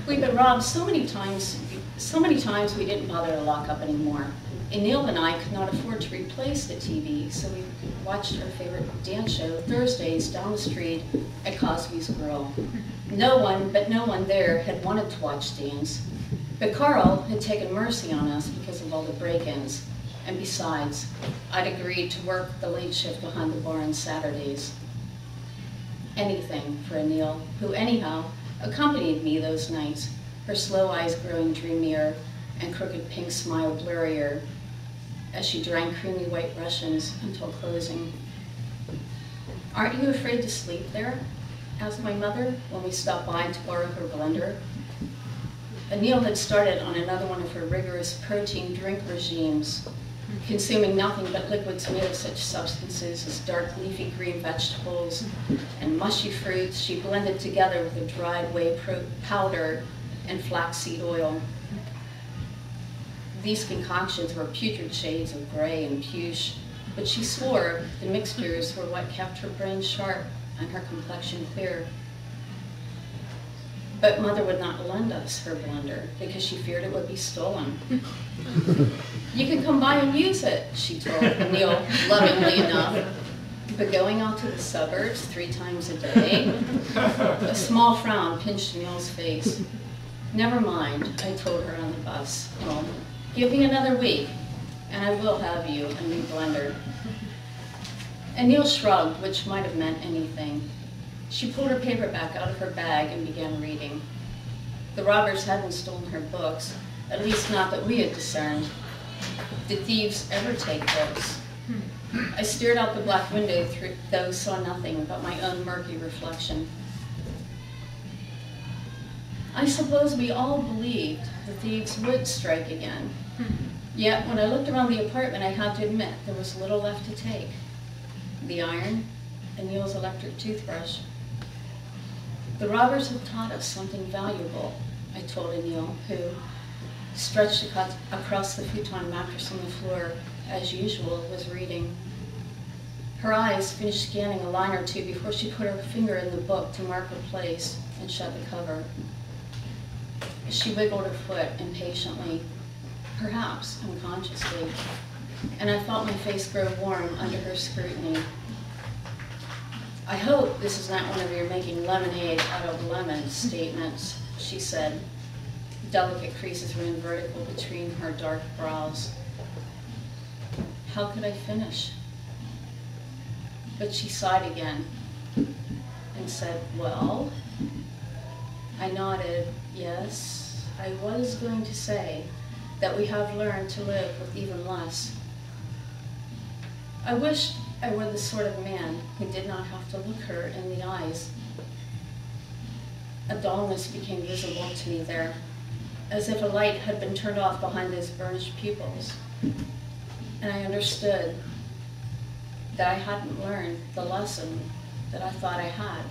We've been robbed so many times we didn't bother to lock up anymore. And Neil and I could not afford to replace the TV, so we watched our favorite dance show Thursdays down the street at Cosby's Grill. No one there had wanted to watch dance, but Carl had taken mercy on us because of all the break-ins. And besides, I'd agreed to work the late shift behind the bar on Saturdays. Anything for Neil, who anyhow accompanied me those nights, her slow eyes growing dreamier and crooked pink smile blurrier as she drank creamy white Russians until closing. "Aren't you afraid to sleep there?" asked my mother when we stopped by to borrow her blender. Neil had started on another one of her rigorous protein drink regimes, consuming nothing but liquids made of such substances as dark leafy green vegetables and mushy fruits she blended together with a dried whey powder and flaxseed oil. These concoctions were putrid shades of gray and puce, but she swore the mixtures were what kept her brain sharp and her complexion clear. But Mother would not lend us her blender because she feared it would be stolen. "You can come by and use it," she told Neil lovingly enough. But going out to the suburbs 3 times a day? A small frown pinched Neil's face. "Never mind," I told her on the bus home. "Give me another week, and I will have you a new blender." And Neil shrugged, which might have meant anything. She pulled her paperback out of her bag and began reading. The robbers hadn't stolen her books, at least not that we had discerned. Did thieves ever take books? I stared out the black window, though saw nothing but my own murky reflection. I suppose we all believed the thieves would strike again. Yet when I looked around the apartment, I had to admit there was little left to take. The iron and Neil's electric toothbrush. "The robbers have taught us something valuable," I told Neil, who, stretched across the futon mattress on the floor, as usual, was reading. Her eyes finished scanning a line or two before she put her finger in the book to mark her place and shut the cover. She wiggled her foot impatiently, perhaps unconsciously, and I felt my face grow warm under her scrutiny. "I hope this is not one of your making lemonade out of lemons statements," she said. Delicate creases ran vertical between her dark brows. How could I finish? But she sighed again and said, "Well?" I nodded. "Yes, I was going to say that we have learned to live with even less. I wished I were the sort of man who did not have to look her in the eyes." A dullness became visible to me there, as if a light had been turned off behind those burnished pupils, and I understood that I hadn't learned the lesson that I thought I had.